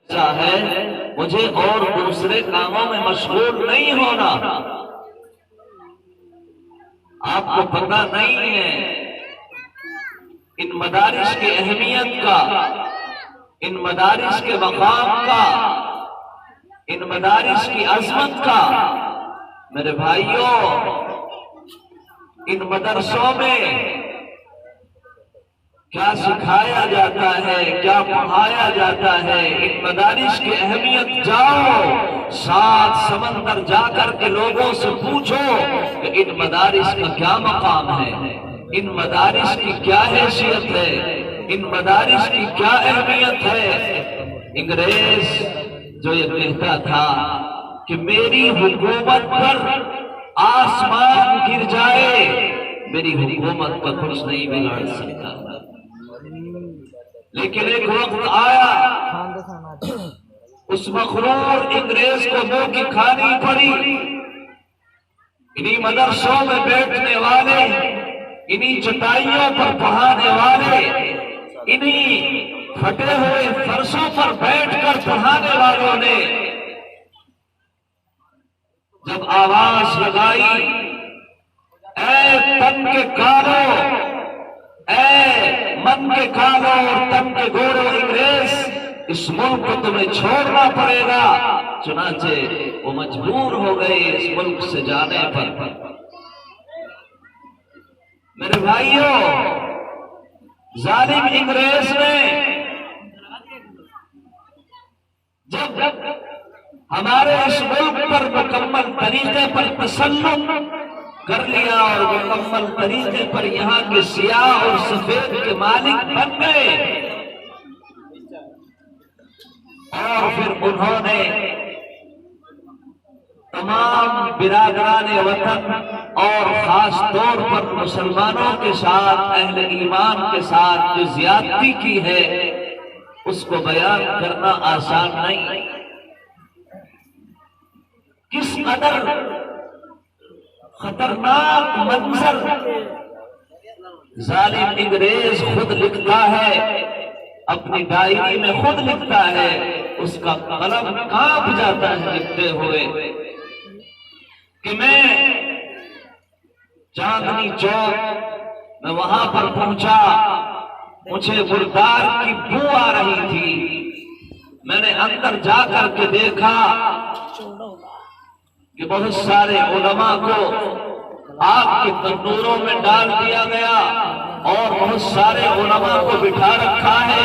ایسا ہے مجھے اور دوسرے کاموں میں مشغول نہیں ہونا۔ آپ کو پتہ نہیں ہے ان مدارس کی اہمیت کا، ان مدارس کے مقام کا، ان مدارس کی عظمت کا۔ میرے بھائیوں، ان مدرسوں میں کیا سکھایا جاتا ہے، کیا پڑھایا جاتا ہے، ان مدارس کی اہمیت جاؤ سات سمندر جا کر کے لوگوں سے پوچھو کہ ان مدارس کا کیا مقام ہے، ان مدارس کی کیا حیثیت ہے، ان مدارس کی کیا اہمیت ہے۔ انگریز جو یہ کہتا تھا کہ میری حکومت پر آسمان گر جائے، میری حکومت کا کچھ نہیں بگاڑ سکتا، لیکن ایک وقت آیا اس مغرور انگریز کو منہ کی کھانی پڑی۔ انہی مدرسوں میں بیٹھنے والے، انہی چٹائیوں پر پڑھانے والے، انہی پھٹے ہوئے فرشوں پر بیٹھ کر پڑھانے والوں نے جب آواز لگائی، اے تن کے کانوں، اے من کے کانوں اور تن کے گورو انگریز، اس ملک کو تمہیں چھوڑنا پڑے گا، چنانچہ وہ مجبور ہو گئے اس ملک سے جانے پر۔ میرے بھائیوں، ظالم انگریز نے جب ہمارے اس ملک پر مکمل طریقے پر تسلط کر لیا اور مکمل طریقے پر یہاں کے سیاہ اور سفید کے مالک بن گئے، اور پھر انہوں نے تمام برادران وطن اور خاص طور پر مسلمانوں کے ساتھ، اہل ایمان کے ساتھ جو زیادتی کی ہے اس کو بیان کرنا آسان نہیں۔ کس قدر خطرناک منظر ظالم انگریز خود لکھتا ہے، اپنی ڈائری میں خود لکھتا ہے، اس کا قلم کانپ جاتا ہے لکھتے ہوئے کہ میں چاندنی چوک میں وہاں پر پہنچا، مجھے مردار کی بو آ رہی تھی، میں نے اندر جا کر کے دیکھا کہ بہت سارے علماء کو آگ کے تندوروں میں ڈال دیا گیا اور بہت سارے علماء کو بٹھا رکھا ہے،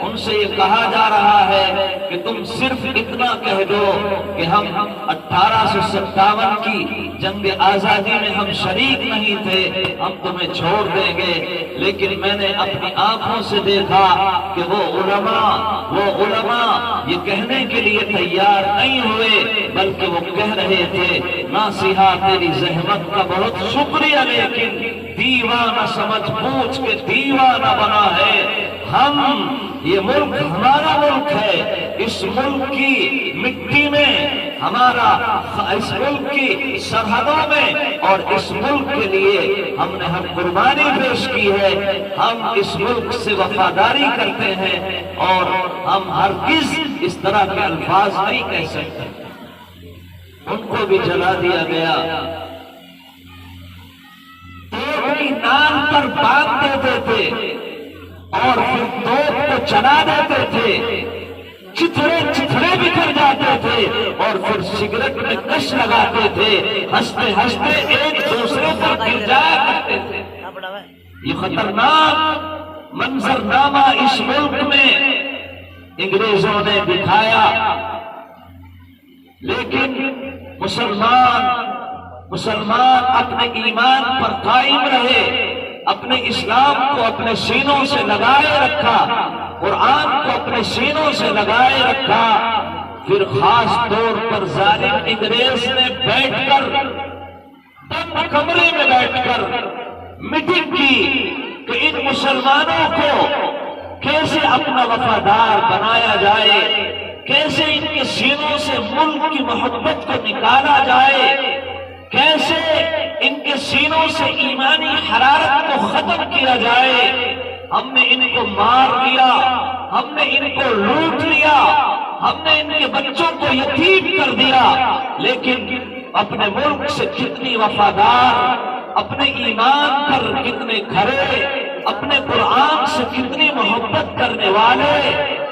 ان سے یہ کہا جا رہا ہے کہ تم صرف اتنا کہہ دو کہ ہم 1857 کی جنگ آزادی میں ہم شریک نہیں تھے، ہم تمہیں چھوڑ دیں گے۔ لیکن میں نے اپنی آنکھوں سے دیکھا کہ وہ علماء یہ کہنے کے لیے تیار نہیں ہوئے، بلکہ وہ کہہ رہے تھے ناصحہ تیری زحمت کا بہت شکریہ، لیکن دیوانہ سمجھ پوچھ کے دیوانہ بنا ہے۔ یہ ملک ہمارا ملک ہے، اس ملک کی مٹی میں ہمارا، اس ملک کی سرحدوں میں اور اس ملک کے لیے ہم نے قربانی پیش کی ہے، ہم اس ملک سے وفاداری کرتے ہیں اور ہم ہرگز اس طرح کے الفاظ نہیں کہہ سکتے۔ ان کو بھی جلا دیا گیا، توپ کی نان پر باندھ دیتے تھے اور پھر توپ کو چلا دیتے تھے، چتھڑے بکھر جاتے تھے اور پھر سگریٹ میں کش لگاتے تھے، ہنستے ہنستے ایک دوسرے پر گر جایا کرتے تھے۔ یہ خطرناک منظرنامہ اس ملک میں انگریزوں نے دکھایا، لیکن مسلمان اپنے ایمان پر قائم رہے، اپنے اسلام کو اپنے سینوں سے لگائے رکھا، قرآن کو اپنے سینوں سے لگائے رکھا۔ پھر خاص طور پر ظالم انگریز نے بیٹھ کر بند کمرے میں بیٹھ کر میٹنگ کی کہ ان مسلمانوں کو کیسے اپنا وفادار بنایا جائے، کیسے ان کے سینوں سے ملک کی محبت کو نکالا جائے، کیسے ان کے سینوں سے ایمانی حرارت کو ختم کیا جائے۔ ہم نے ان کو مار لیا، ہم نے ان کو لوٹ لیا، ہم نے ان کے بچوں کو یتیم کر دیا، لیکن اپنے ملک سے کتنی وفادار، اپنے ایمان پر کتنے کھڑے، اپنے قرآن سے کتنی محبت کرنے والے،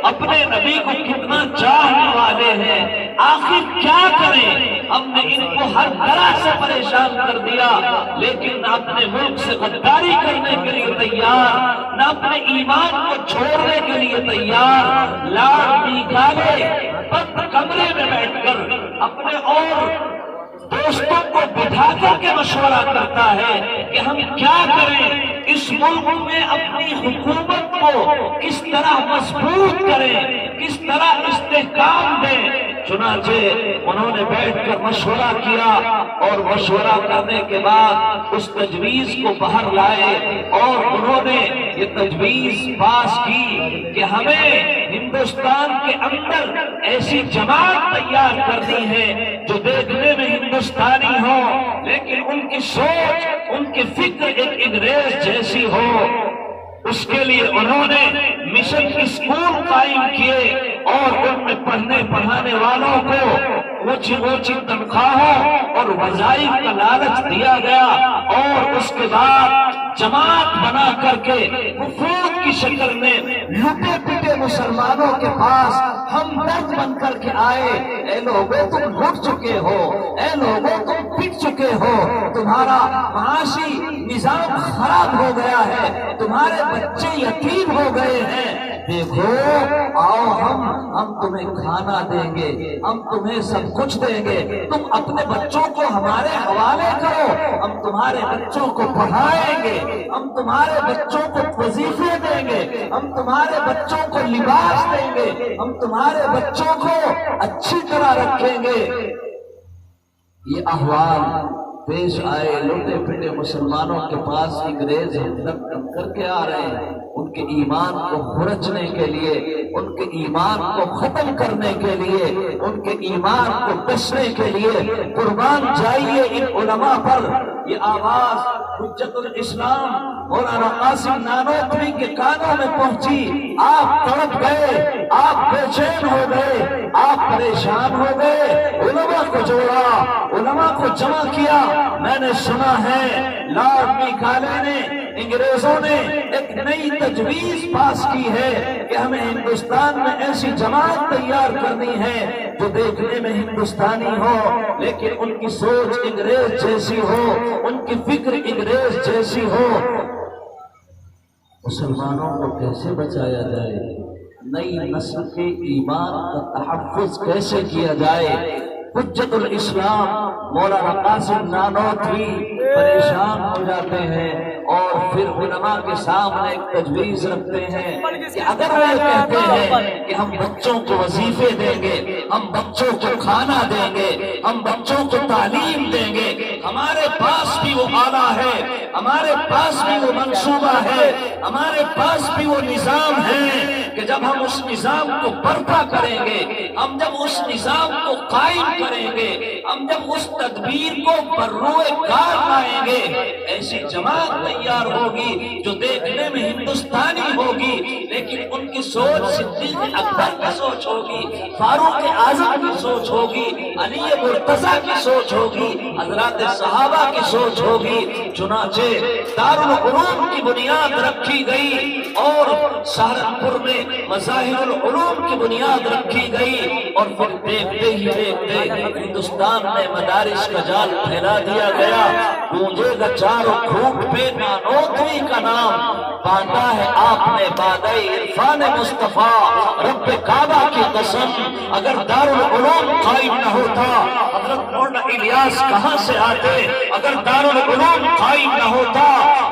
اپنے نبی کو کتنا چاہنے والے ہیں۔ آخر کیا کریں؟ ہم نے ان کو ہر طرح سے پریشان کر دیا، لیکن نہ اپنے ملک سے غداری کرنے کے لیے تیار، نہ اپنے ایمان کو چھوڑنے کے لیے تیار۔ لاڈ نکالے بند کمرے میں بیٹھ کر اپنے اور دوستوں کو بٹھا کر کے مشورہ کرتا ہے کہ ہم کیا کریں، اس ملک میں اپنی حکومت کو کس طرح مضبوط کریں، کس طرح استحکام دیں۔ چنانچہ انہوں نے بیٹھ کر مشورہ کیا، اور مشورہ کرنے کے بعد اس تجویز کو باہر لائے، اور انہوں نے یہ تجویز پاس کی کہ ہمیں ہندوستان کے اندر ایسی جماعت تیار کرنی ہے جو دیکھنے میں ہندوستانی ہو، لیکن ان کی سوچ، ان کی فکر ایک انگریز جیسی ہو۔ اس کے لیے انہوں نے مشن اسکول قائم کیے، اور ان میں پڑھنے پڑھانے والوں کو اونچی اونچی تنخواہوں اور وظائف کا لالچ دیا گیا، اور اس کے بعد جماعت بنا کر کے وفود کی شکل میں لٹے پٹے مسلمانوں کے پاس ہمدرد بن کر کے آئے۔ اے لوگوں تم لٹ چکے ہو، اے لوگوں تم پٹ چکے ہو، تمہارا معاشی نظام خراب ہو گیا ہے، تمہارے بچے یتیم ہو گئے ہیں، دیکھو آؤ ہم تمہیں کھانا دیں گے، ہم تمہیں سب کچھ دیں گے، تم اپنے بچوں کو ہمارے حوالے کرو، ہم تمہارے بچوں کو پڑھائیں گے، ہم تمہارے بچوں کو وظیفے دیں گے، ہم تمہارے بچوں کو لباس دیں گے، ہم تمہارے بچوں کو اچھی طرح رکھیں گے۔ یہ احوال پیش آئے، لوٹے پھٹے مسلمانوں کے پاس انگریز ہم کر کے آ رہے ہیں، ان کے ایمان کو خرچنے کے لیے، ان کے ایمان کو ختم کرنے کے لیے، ان کے ایمان کو ڈسنے کے لیے قربان جائیے ان علماء پر۔ یہ آواز حجت الاسلام مولانا قاسم نانوتوی کے کانوں میں پہنچی، آپ تڑپ گئے، آپ بے چین ہو گئے، آپ پریشان ہو گئے، علماء کو جوڑا، علماء کو جمع کیا۔ میں نے سنا ہے لارڈ میکالے نے، انگریزوں نے ایک نئی تجویز پاس کی ہے کہ ہمیں ہندوستان میں ایسی جماعت تیار کرنی ہے جو دیکھنے میں ہندوستانی ہو، لیکن ان کی سوچ انگریز جیسی ہو، ان کی فکر انگریز جیسی ہو۔ مسلمانوں کو کیسے بچایا جائے؟ نئی نسل کے ایمان کا تحفظ کیسے کیا جائے؟ حجت الاسلام مولانا قاسم نانوتوی پریشان ہو جاتے ہیں، اور پھر علماء کے سامنے ایک تجویز رکھتے ہیں کہ اگر وہ کہتے ہیں کہ ہم بچوں کو وظیفے دیں گے، ہم بچوں کو کھانا دیں گے، ہم بچوں کو تعلیم دیں گے، ہمارے پاس بھی وہ آلہ ہے، ہمارے پاس بھی وہ منصوبہ ہے، ہمارے پاس بھی وہ نظام ہے کہ جب ہم اس نظام کو برپا کریں گے، ہم جب اس نظام کو قائم کریں گے، ہم جب اس تدبیر کو بروئے کار لائیں گے، ایسی جماعت تیار ہوگی جو دیکھنے میں ہندوستانی ہوگی، لیکن ان کی سوچ صدیق اکبر کی سوچ ہوگی، فاروق اعظم کی سوچ ہوگی، علی مرتضیٰ کی سوچ ہوگی، حضرات صحابہ کی سوچ ہوگی۔ چنانچہ دارالعلوم کی بنیاد رکھی گئی، اور سہارنپور میں مظاہر العلوم کی بنیاد رکھی گئی، اور پھر دیکھتے ہی دیکھتے ہندوستان میں مدارس کا جال پھیلا دیا گیا۔ گونجے گا چاروں کھوٹ پہ نانوتوی کا نام، باندھا ہے آپ نے بادۂ عرفان مصطفیٰ، رب کعبہ کی قسم اگر دارالعلوم قائم نہ ہوتا حضرت مولانا الیاس کہاں سے آتے؟ اگر دارالعلوم قائم نہ ہوتا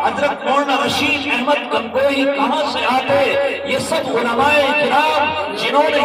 حضرت مولانا رشید احمد گنگوہی کہاں سے آتے؟ یہ سب علماء کرام جنہوں نے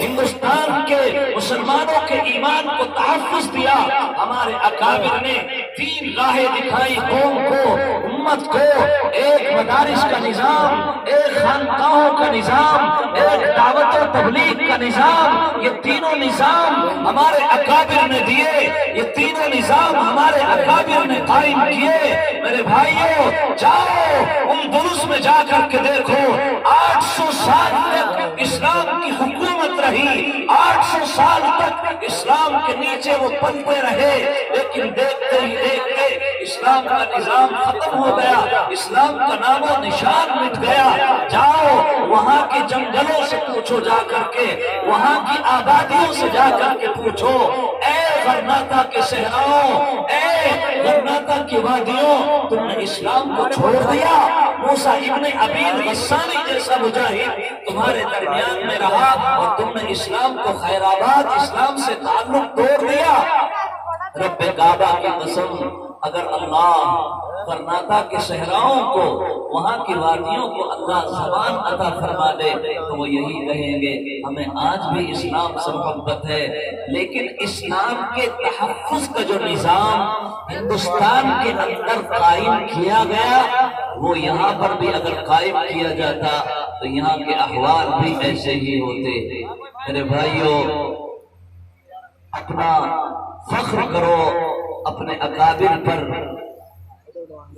ہندوستان کے مسلمانوں کے ایمان کو تحفظ دیا، ہمارے اکابر نے تین راہیں دکھائی قوم کو، امت کو، ایک مدارس کا نظام، ایک خانقاہوں کا نظام، ایک دعوت و تبلیغ کا نظام۔ یہ تینوں نظام ہمارے اکابر نے دیے، یہ تینوں نظام ہمارے اکابر نے قائم کیے۔ میرے بھائیوں جاؤ اندلس میں جا کر کے دیکھو، 800 سال تک اسلام کی حکومت رہی، 800 سال تک اسلام کے نیچے وہ پلتے رہے، لیکن دیکھتے ہی دیکھتے اسلام کا نظام ختم ہو گیا، اسلام کا نام و نشان مٹ گیا۔ جاؤ وہاں کے جنگلوں سے پوچھو جا کر کے، وہاں کی آبادیوں سے جا کر کے پوچھو، اے غرناطہ کے صحراؤں، اے غرناطہ کی وادیوں، تم نے اسلام کو چھوڑ دیا؟ موسیٰ ابن عبید غسانی جیسا مجاہد تمہارے درمیان میں رہا اور تم نے اسلام کو خیر آباد، اسلام سے تعلق توڑ دیا۔ رب کعبہ کی قسم، اگر اللہ غرناطہ کے صحراؤں کو، وہاں کی وادیوں کو اللہ زبان عطا فرما دے تو وہ یہی کہیں گے ہمیں آج بھی اسلام سے محبت ہے، لیکن اسلام کے تحفظ کا جو نظام ہندوستان کے اندر قائم کیا گیا، وہ یہاں پر بھی اگر قائم کیا جاتا تو یہاں کے احوال بھی ایسے ہی ہوتے۔ میرے بھائیوں، اپنا فخر کرو اپنے اکابر پر،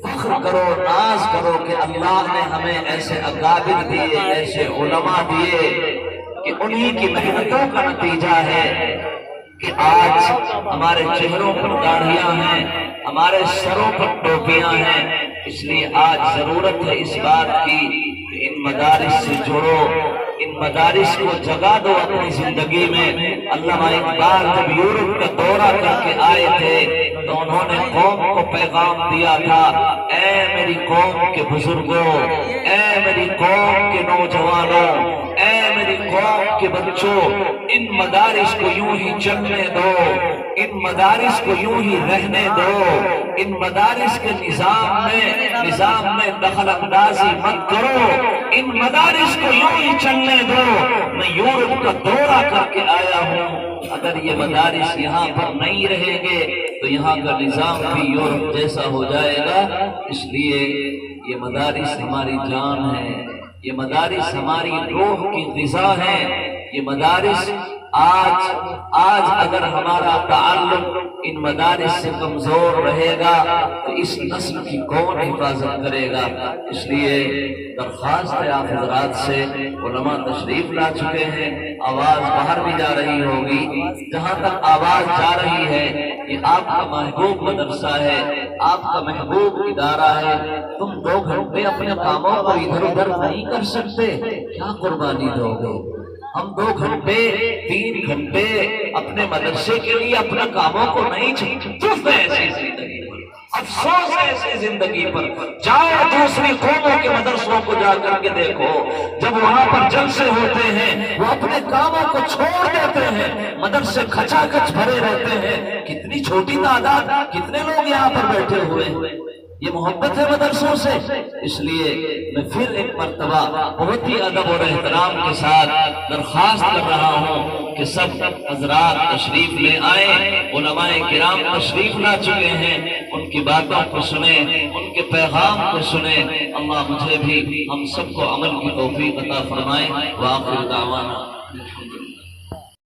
فخر کرو، ناز کرو کہ اللہ نے ہمیں ایسے اکابر دیے، ایسے علماء دیے کہ انہی کی محنتوں کا نتیجہ ہے کہ آج ہمارے چہروں پر داڑھیاں ہیں، ہمارے سروں پر ٹوپیاں ہیں۔ اس لیے آج ضرورت ہے اس بات کی کہ ان مدارس سے جڑو، ان مدارس کو جگا دو اپنی زندگی میں۔ علامہ اقبال جب یورپ کا دورہ کر کے آئے تھے تو انہوں نے قوم کو پیغام دیا تھا، اے میری قوم کے بزرگوں، اے میری قوم کے نوجوانوں، اے میری قوم کے بچوں، ان مدارس کو یوں ہی چلنے دو، ان مدارس کو یوں ہی رہنے دو، ان مدارس کے نظام میں دخل اندازی مت کرو، ان مدارس کو یوں ہی چلنے دو۔ میں یورپ کا دورہ کر کے آیا ہوں، اگر یہ مدارس یہاں پر نہیں رہیں گے تو یہاں کا نظام بھی یورپ جیسا ہو جائے گا۔ اس لیے یہ مدارس ہماری جان ہے، یہ مدارس ہماری روح کی غذا ہے، یہ مدارس آج اگر ہمارا تعلق ان مدارس سے کمزور رہے گا تو اس نسل کی کون حفاظت کرے گا؟ اس لیے درخواست ہے آپ حضرات سے، علماء تشریف لا چکے ہیں، آواز باہر بھی جا رہی ہوگی، جہاں تک آواز جا رہی ہے یہ آپ کا محبوب مدرسہ ہے، آپ کا محبوب ادارہ ہے۔ تم 2 گھنٹے اپنے کاموں کو ادھر ادھر نہیں کر سکتے، کیا قربانی دو گے؟ ہم 2 گھنٹے 3 گھنٹے اپنے مدرسے کے لیے اپنے کاموں کو نہیں چھوڑتے، ایسی زندگی پر افسوس ہے، ایسی زندگی پر۔ جاؤ دوسری قوموں کے مدرسوں کو جا کر کے دیکھو، جب وہاں پر جلسے ہوتے ہیں وہ اپنے کاموں کو چھوڑ دیتے ہیں، مدرسے کھچا کھچ بھرے رہتے ہیں، کتنی چھوٹی تعداد، کتنے لوگ یہاں پر بیٹھے ہوئے ہیں۔ یہ محبت ہے مدرسوں سے۔ اس لیے میں پھر ایک مرتبہ بہت ہی ادب اور احترام کے ساتھ درخواست کر رہا ہوں کہ سب حضرات تشریف لے آئیں، علماء کرام تشریف لا چکے ہیں، ان کی باتوں کو سنیں، ان کے پیغام کو سنیں۔ اللہ مجھے بھی ہم سب کو عمل کی توفیق عطا فرمائے۔ وآخر دعوانا